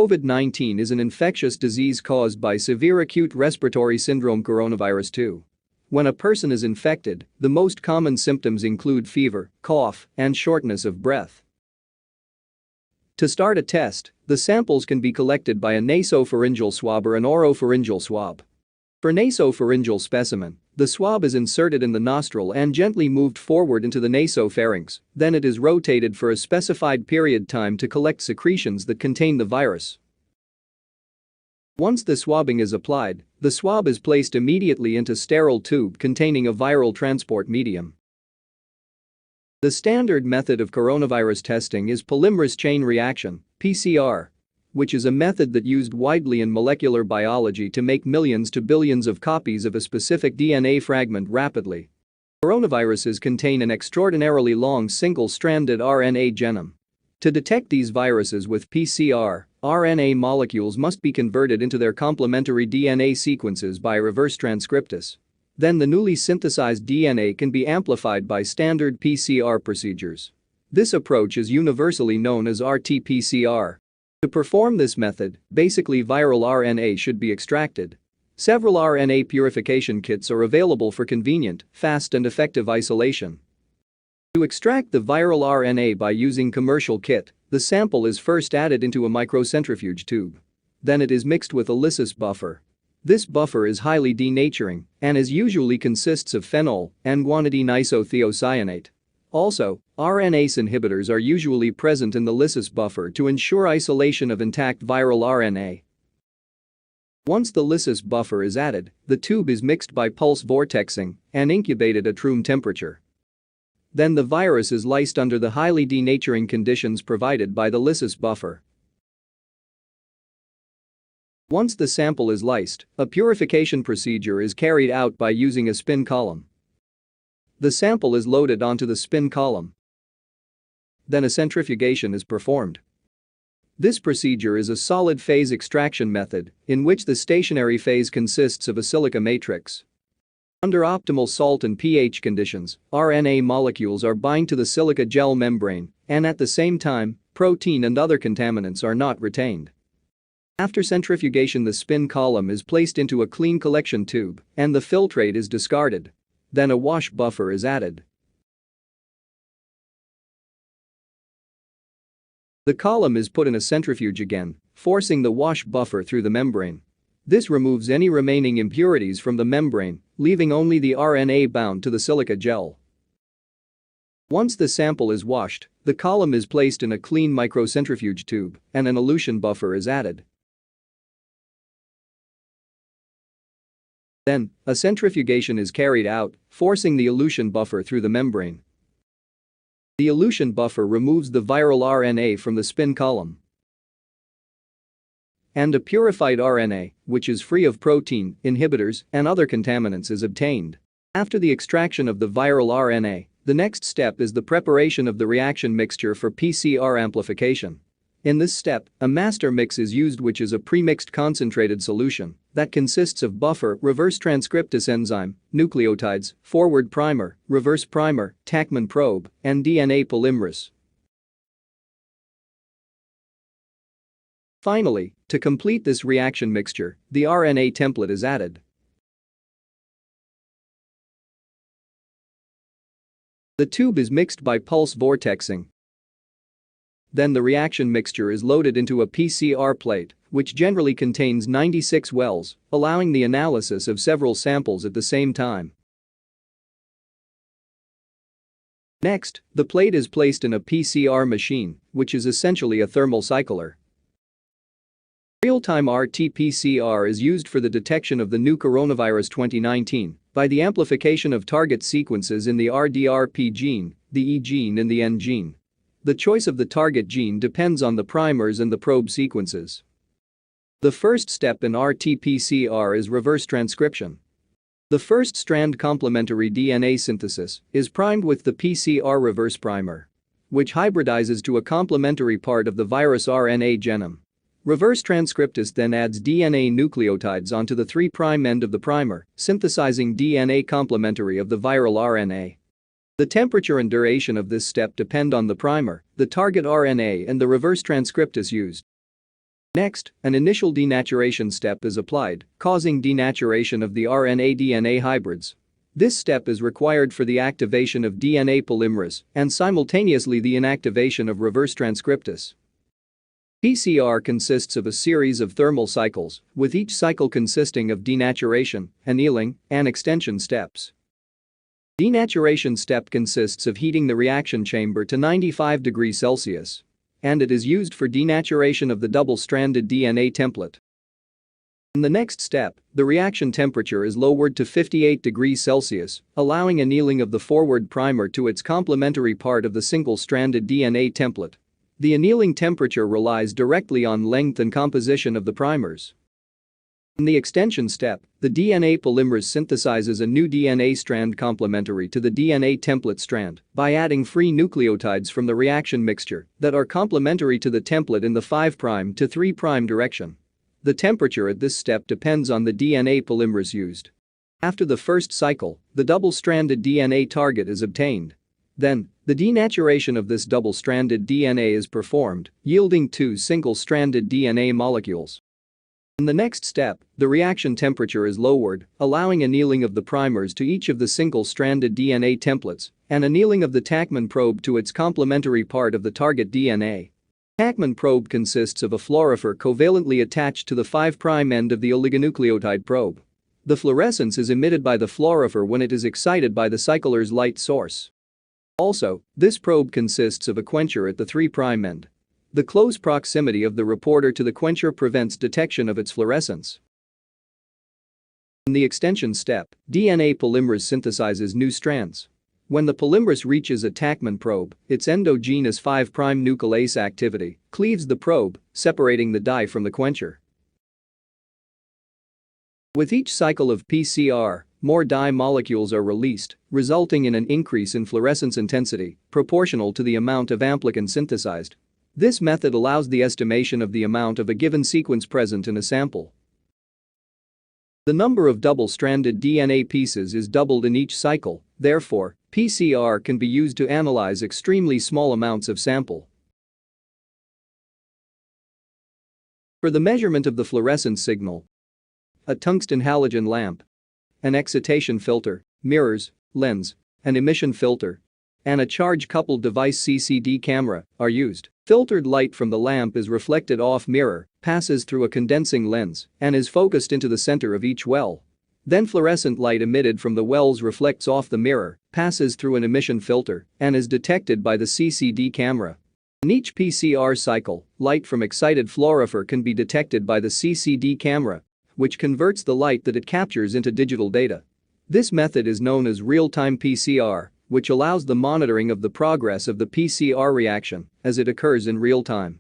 COVID-19 is an infectious disease caused by severe acute respiratory syndrome coronavirus 2. When a person is infected, the most common symptoms include fever, cough, and shortness of breath. To start a test, the samples can be collected by a nasopharyngeal swab or an oropharyngeal swab. For nasopharyngeal specimen, the swab is inserted in the nostril and gently moved forward into the nasopharynx, then it is rotated for a specified period time to collect secretions that contain the virus. Once the swabbing is applied, the swab is placed immediately into sterile tube containing a viral transport medium. The standard method of coronavirus testing is polymerase chain reaction, PCR, which is a method that used widely in molecular biology to make millions to billions of copies of a specific DNA fragment rapidly. Coronaviruses contain an extraordinarily long single-stranded RNA genome. To detect these viruses with PCR, RNA molecules must be converted into their complementary DNA sequences by reverse transcriptase. Then the newly synthesized DNA can be amplified by standard PCR procedures. This approach is universally known as RT-PCR. To perform this method, basically viral RNA should be extracted. Several RNA purification kits are available for convenient, fast and effective isolation. To extract the viral RNA by using commercial kit, the sample is first added into a microcentrifuge tube. Then it is mixed with a lysis buffer. This buffer is highly denaturing and usually consists of phenol and guanidine isothiocyanate. Also, RNase inhibitors are usually present in the lysis buffer to ensure isolation of intact viral RNA. Once the lysis buffer is added, the tube is mixed by pulse vortexing and incubated at room temperature. Then the virus is lysed under the highly denaturing conditions provided by the lysis buffer. Once the sample is lysed, a purification procedure is carried out by using a spin column. The sample is loaded onto the spin column. Then a centrifugation is performed. This procedure is a solid phase extraction method in which the stationary phase consists of a silica matrix. Under optimal salt and pH conditions, RNA molecules are bind to the silica gel membrane, and at the same time, protein and other contaminants are not retained. After centrifugation, the spin column is placed into a clean collection tube, and the filtrate is discarded. Then a wash buffer is added. The column is put in a centrifuge again, forcing the wash buffer through the membrane. This removes any remaining impurities from the membrane, leaving only the RNA bound to the silica gel. Once the sample is washed, the column is placed in a clean microcentrifuge tube, and an elution buffer is added. Then, a centrifugation is carried out, forcing the elution buffer through the membrane. The elution buffer removes the viral RNA from the spin column. And a purified RNA, which is free of protein, inhibitors, and other contaminants, is obtained. After the extraction of the viral RNA, the next step is the preparation of the reaction mixture for PCR amplification. In this step, a master mix is used, which is a pre-mixed concentrated solution that consists of buffer, reverse transcriptase enzyme, nucleotides, forward primer, reverse primer, Tachman probe, and DNA polymerase. Finally, to complete this reaction mixture, the RNA template is added. The tube is mixed by pulse vortexing. Then the reaction mixture is loaded into a PCR plate, which generally contains 96 wells, allowing the analysis of several samples at the same time. Next, the plate is placed in a PCR machine, which is essentially a thermal cycler. Real-time RT-PCR is used for the detection of the new coronavirus 2019 by the amplification of target sequences in the RDRP gene, the E gene and the N gene. The choice of the target gene depends on the primers and the probe sequences. The first step in RT-PCR is reverse transcription. The first strand complementary DNA synthesis is primed with the PCR reverse primer, which hybridizes to a complementary part of the virus RNA genome. Reverse transcriptase then adds DNA nucleotides onto the 3' end of the primer, synthesizing DNA complementary of the viral RNA. The temperature and duration of this step depend on the primer, the target RNA and the reverse transcriptase used. Next, an initial denaturation step is applied, causing denaturation of the RNA-DNA hybrids. This step is required for the activation of DNA polymerase and simultaneously the inactivation of reverse transcriptase. PCR consists of a series of thermal cycles, with each cycle consisting of denaturation, annealing, and extension steps. Denaturation step consists of heating the reaction chamber to 95 degrees Celsius. And it is used for denaturation of the double-stranded DNA template. In the next step, the reaction temperature is lowered to 58 degrees Celsius, allowing annealing of the forward primer to its complementary part of the single-stranded DNA template. The annealing temperature relies directly on length and composition of the primers. In the extension step, the DNA polymerase synthesizes a new DNA strand complementary to the DNA template strand by adding free nucleotides from the reaction mixture that are complementary to the template in the 5' to 3' direction. The temperature at this step depends on the DNA polymerase used. After the first cycle, the double-stranded DNA target is obtained. Then, the denaturation of this double-stranded DNA is performed, yielding 2 single-stranded DNA molecules. In the next step, the reaction temperature is lowered, allowing annealing of the primers to each of the single-stranded DNA templates and annealing of the Tachman probe to its complementary part of the target DNA. Tachman probe consists of a fluorophore covalently attached to the 5' end of the oligonucleotide probe. The fluorescence is emitted by the fluorophore when it is excited by the cycler's light source. Also, this probe consists of a quencher at the 3' end. The close proximity of the reporter to the quencher prevents detection of its fluorescence. In the extension step, DNA polymerase synthesizes new strands. When the polymerase reaches a Tachman probe, its endogenous 5' nuclease activity cleaves the probe, separating the dye from the quencher. With each cycle of PCR, more dye molecules are released, resulting in an increase in fluorescence intensity proportional to the amount of amplicon synthesized. This method allows the estimation of the amount of a given sequence present in a sample. The number of double-stranded DNA pieces is doubled in each cycle, therefore, PCR can be used to analyze extremely small amounts of sample. For the measurement of the fluorescence signal, a tungsten halogen lamp, an excitation filter, mirrors, lens, an emission filter, and a charge-coupled device CCD camera are used. Filtered light from the lamp is reflected off mirror, passes through a condensing lens, and is focused into the center of each well. Then fluorescent light emitted from the wells reflects off the mirror, passes through an emission filter, and is detected by the CCD camera. In each PCR cycle, light from excited fluorophore can be detected by the CCD camera, which converts the light that it captures into digital data. This method is known as real-time PCR, which allows the monitoring of the progress of the PCR reaction as it occurs in real time.